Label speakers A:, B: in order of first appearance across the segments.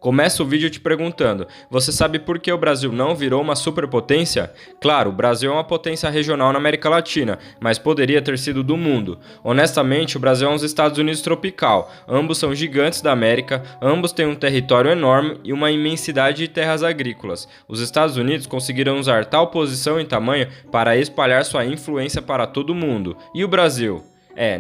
A: Começa o vídeo te perguntando: você sabe por que o Brasil não virou uma superpotência? Claro, o Brasil é uma potência regional na América Latina, mas poderia ter sido do mundo. Honestamente, o Brasil é um Estados Unidos tropical. Ambos são gigantes da América, ambos têm um território enorme e uma imensidade de terras agrícolas. Os Estados Unidos conseguiram usar tal posição e tamanho para espalhar sua influência para todo o mundo. E o Brasil?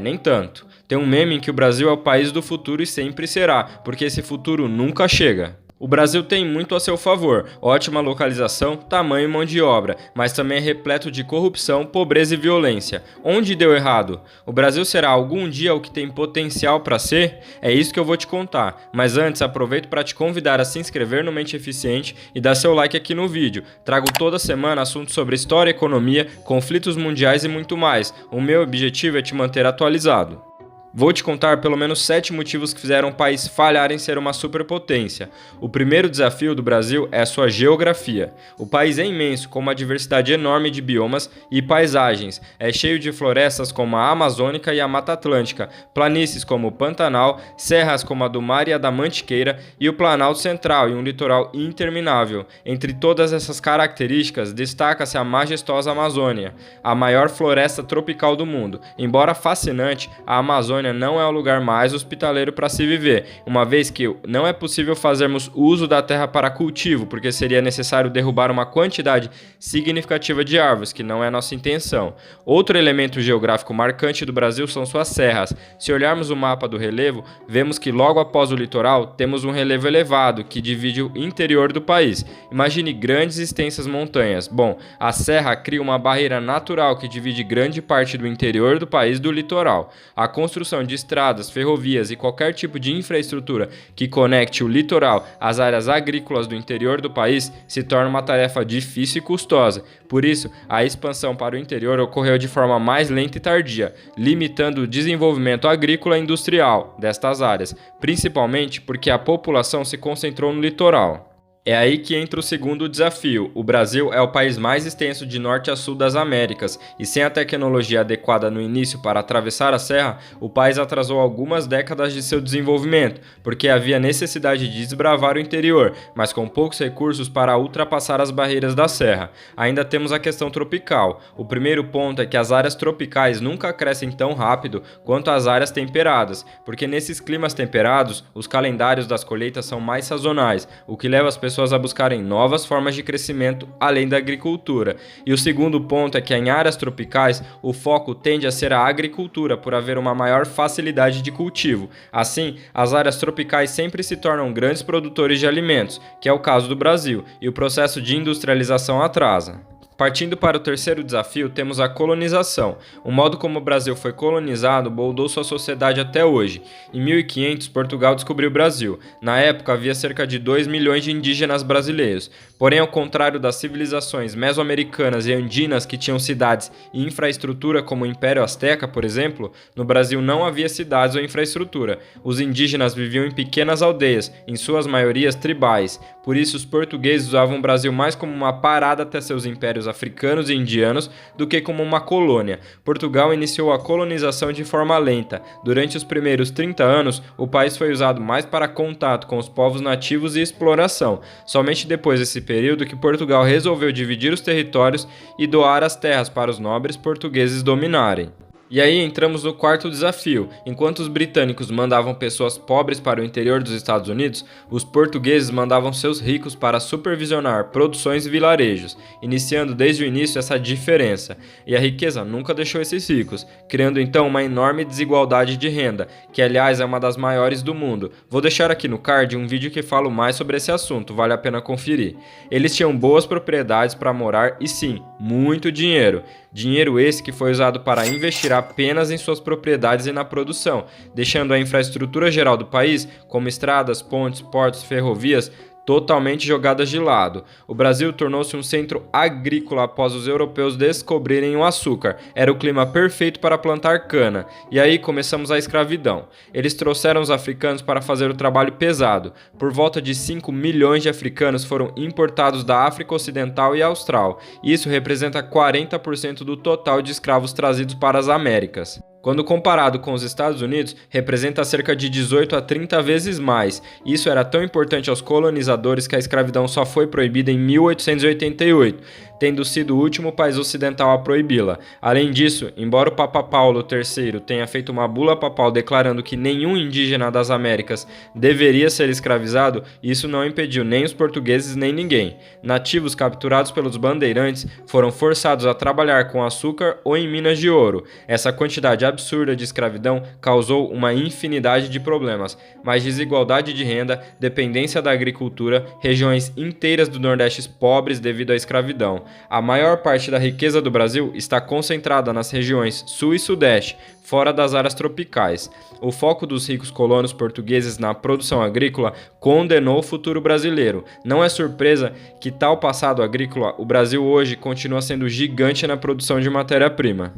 A: Nem tanto. Tem um meme em que o Brasil é o país do futuro e sempre será, porque esse futuro nunca chega. O Brasil tem muito a seu favor, ótima localização, tamanho e mão de obra, mas também é repleto de corrupção, pobreza e violência. Onde deu errado? O Brasil será algum dia o que tem potencial para ser? É isso que eu vou te contar, mas antes aproveito para te convidar a se inscrever no Mente Eficiente e dar seu like aqui no vídeo. Trago toda semana assuntos sobre história, economia, conflitos mundiais e muito mais. O meu objetivo é te manter atualizado. Vou te contar pelo menos 7 motivos que fizeram o país falhar em ser uma superpotência. O primeiro desafio do Brasil é a sua geografia. O país é imenso, com uma diversidade enorme de biomas e paisagens. É cheio de florestas como a Amazônica e a Mata Atlântica, planícies como o Pantanal, serras como a do Mar e a da Mantiqueira e o Planalto Central e um litoral interminável. Entre todas essas características, destaca-se a majestosa Amazônia, a maior floresta tropical do mundo. Embora fascinante, a Amazônia não é o lugar mais hospitaleiro para se viver, uma vez que não é possível fazermos uso da terra para cultivo, porque seria necessário derrubar uma quantidade significativa de árvores, que não é nossa intenção. Outro elemento geográfico marcante do Brasil são suas serras. Se olharmos o mapa do relevo, vemos que logo após o litoral temos um relevo elevado que divide o interior do país. Imagine grandes e extensas montanhas. Bom, a serra cria uma barreira natural que divide grande parte do interior do país do litoral. A construção de estradas, ferrovias e qualquer tipo de infraestrutura que conecte o litoral às áreas agrícolas do interior do país se torna uma tarefa difícil e custosa. Por isso, a expansão para o interior ocorreu de forma mais lenta e tardia, limitando o desenvolvimento agrícola e industrial destas áreas, principalmente porque a população se concentrou no litoral. É aí que entra o segundo desafio. O Brasil é o país mais extenso de norte a sul das Américas, e sem a tecnologia adequada no início para atravessar a serra, o país atrasou algumas décadas de seu desenvolvimento, porque havia necessidade de desbravar o interior, mas com poucos recursos para ultrapassar as barreiras da serra. Ainda temos a questão tropical. O primeiro ponto é que as áreas tropicais nunca crescem tão rápido quanto as áreas temperadas, porque nesses climas temperados, os calendários das colheitas são mais sazonais, o que leva as pessoas a buscarem novas formas de crescimento além da agricultura. E o segundo ponto é que em áreas tropicais o foco tende a ser a agricultura por haver uma maior facilidade de cultivo. Assim, as áreas tropicais sempre se tornam grandes produtores de alimentos, que é o caso do Brasil, e o processo de industrialização atrasa. Partindo para o terceiro desafio, temos a colonização. O modo como o Brasil foi colonizado moldou sua sociedade até hoje. Em 1500, Portugal descobriu o Brasil. Na época, havia cerca de 2 milhões de indígenas brasileiros. Porém, ao contrário das civilizações mesoamericanas e andinas que tinham cidades e infraestrutura como o Império Azteca, por exemplo, no Brasil não havia cidades ou infraestrutura. Os indígenas viviam em pequenas aldeias, em suas maiorias tribais. Por isso, os portugueses usavam o Brasil mais como uma parada até seus impérios africanos e indianos do que como uma colônia. Portugal iniciou a colonização de forma lenta. Durante os primeiros 30 anos, o país foi usado mais para contato com os povos nativos e exploração. Somente depois desse período que Portugal resolveu dividir os territórios e doar as terras para os nobres portugueses dominarem. E aí entramos no quarto desafio. Enquanto os britânicos mandavam pessoas pobres para o interior dos Estados Unidos, os portugueses mandavam seus ricos para supervisionar produções e vilarejos, iniciando desde o início essa diferença. E a riqueza nunca deixou esses ricos, criando então uma enorme desigualdade de renda, que aliás é uma das maiores do mundo. Vou deixar aqui no card um vídeo que falo mais sobre esse assunto, vale a pena conferir. Eles tinham boas propriedades para morar e sim, muito dinheiro. Dinheiro esse que foi usado para investir apenas em suas propriedades e na produção, deixando a infraestrutura geral do país, como estradas, pontes, portos, ferrovias, totalmente jogadas de lado. O Brasil tornou-se um centro agrícola após os europeus descobrirem o açúcar. Era o clima perfeito para plantar cana. E aí começamos a escravidão. Eles trouxeram os africanos para fazer o trabalho pesado. Por volta de 5 milhões de africanos foram importados da África Ocidental e Austral. Isso representa 40% do total de escravos trazidos para as Américas. Quando comparado com os Estados Unidos, representa cerca de 18 a 30 vezes mais. Isso era tão importante aos colonizadores que a escravidão só foi proibida em 1888, tendo sido o último país ocidental a proibi-la. Além disso, embora o Papa Paulo III tenha feito uma bula papal declarando que nenhum indígena das Américas deveria ser escravizado, isso não impediu nem os portugueses nem ninguém. Nativos capturados pelos bandeirantes foram forçados a trabalhar com açúcar ou em minas de ouro. Essa quantidade absurda de escravidão causou uma infinidade de problemas, mais desigualdade de renda, dependência da agricultura, regiões inteiras do Nordeste pobres devido à escravidão. A maior parte da riqueza do Brasil está concentrada nas regiões Sul e Sudeste, fora das áreas tropicais. O foco dos ricos colonos portugueses na produção agrícola condenou o futuro brasileiro. Não é surpresa que, tal passado agrícola, o Brasil hoje continua sendo gigante na produção de matéria-prima.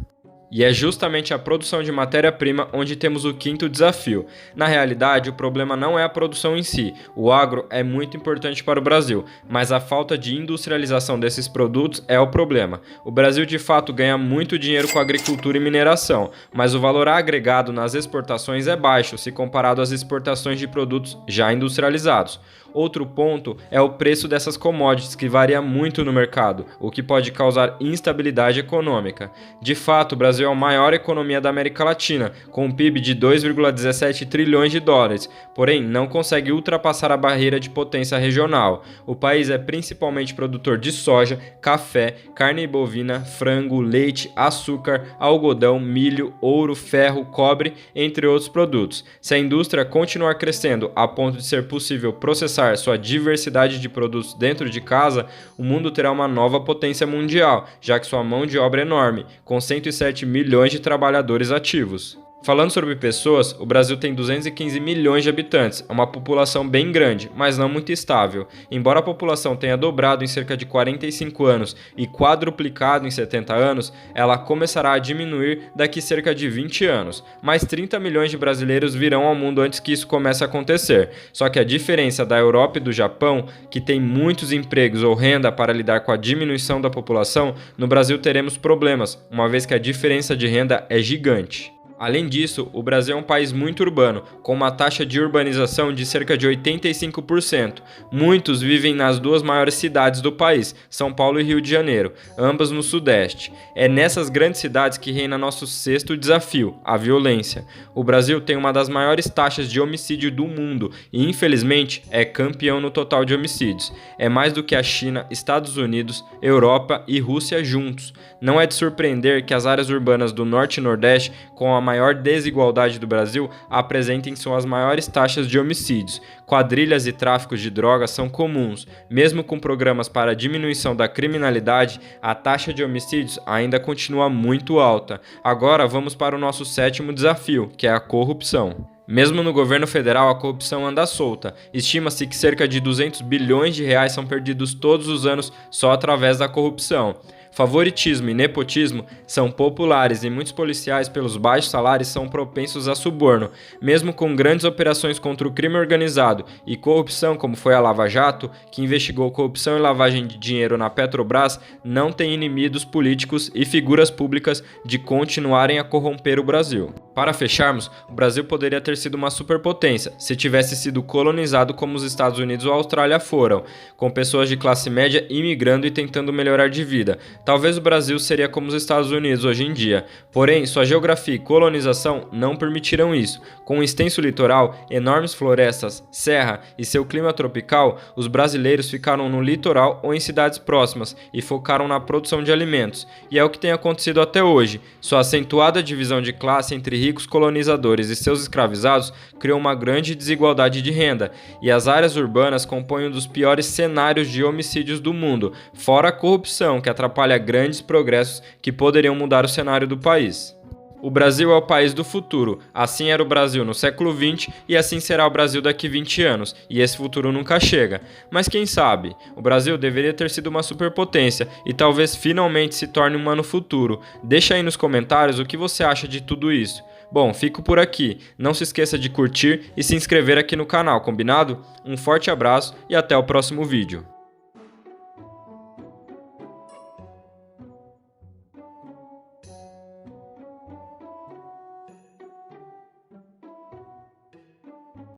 A: E é justamente a produção de matéria-prima onde temos o quinto desafio. Na realidade, o problema não é a produção em si. O agro é muito importante para o Brasil, mas a falta de industrialização desses produtos é o problema. O Brasil de fato ganha muito dinheiro com a agricultura e mineração, mas o valor agregado nas exportações é baixo se comparado às exportações de produtos já industrializados. Outro ponto é o preço dessas commodities, que varia muito no mercado, o que pode causar instabilidade econômica. De fato, o Brasil é a maior economia da América Latina, com um PIB de 2,17 trilhões de dólares, porém não consegue ultrapassar a barreira de potência regional. O país é principalmente produtor de soja, café, carne bovina, frango, leite, açúcar, algodão, milho, ouro, ferro, cobre, entre outros produtos. Se a indústria continuar crescendo a ponto de ser possível processar sua diversidade de produtos dentro de casa, o mundo terá uma nova potência mundial, já que sua mão de obra é enorme, com 107 milhões de trabalhadores ativos. Falando sobre pessoas, o Brasil tem 215 milhões de habitantes, é uma população bem grande, mas não muito estável. Embora a população tenha dobrado em cerca de 45 anos e quadruplicado em 70 anos, ela começará a diminuir daqui cerca de 20 anos. Mais 30 milhões de brasileiros virão ao mundo antes que isso comece a acontecer. Só que a diferença da Europa e do Japão, que tem muitos empregos ou renda para lidar com a diminuição da população, no Brasil teremos problemas, uma vez que a diferença de renda é gigante. Além disso, o Brasil é um país muito urbano, com uma taxa de urbanização de cerca de 85%. Muitos vivem nas duas maiores cidades do país, São Paulo e Rio de Janeiro, ambas no Sudeste. É nessas grandes cidades que reina nosso sexto desafio, a violência. O Brasil tem uma das maiores taxas de homicídio do mundo e, infelizmente, é campeão no total de homicídios. É mais do que a China, Estados Unidos, Europa e Rússia juntos. Não é de surpreender que as áreas urbanas do Norte e Nordeste, com a maior desigualdade do Brasil, apresentem suas maiores taxas de homicídios. Quadrilhas e tráficos de drogas são comuns. Mesmo com programas para a diminuição da criminalidade, a taxa de homicídios ainda continua muito alta. Agora vamos para o nosso sétimo desafio, que é a corrupção. Mesmo no governo federal, a corrupção anda solta. Estima-se que cerca de 200 bilhões de reais são perdidos todos os anos só através da corrupção. Favoritismo e nepotismo são populares e muitos policiais, pelos baixos salários, são propensos a suborno. Mesmo com grandes operações contra o crime organizado e corrupção, como foi a Lava Jato, que investigou corrupção e lavagem de dinheiro na Petrobras, não tem inimigos políticos e figuras públicas de continuarem a corromper o Brasil. Para fecharmos, o Brasil poderia ter sido uma superpotência se tivesse sido colonizado como os Estados Unidos ou a Austrália foram, com pessoas de classe média imigrando e tentando melhorar de vida. Talvez o Brasil seria como os Estados Unidos hoje em dia, porém sua geografia e colonização não permitiram isso. Com um extenso litoral, enormes florestas, serra e seu clima tropical, os brasileiros ficaram no litoral ou em cidades próximas e focaram na produção de alimentos, e é o que tem acontecido até hoje. Sua acentuada divisão de classe entre ricos colonizadores e seus escravizados criou uma grande desigualdade de renda, e as áreas urbanas compõem um dos piores cenários de homicídios do mundo, fora a corrupção que atrapalha grandes progressos que poderiam mudar o cenário do país. O Brasil é o país do futuro, assim era o Brasil no século XX e assim será o Brasil daqui 20 anos, e esse futuro nunca chega. Mas quem sabe, o Brasil deveria ter sido uma superpotência e talvez finalmente se torne um no futuro. Deixa aí nos comentários o que você acha de tudo isso. Bom, fico por aqui, não se esqueça de curtir e se inscrever aqui no canal, combinado? Um forte abraço e até o próximo vídeo.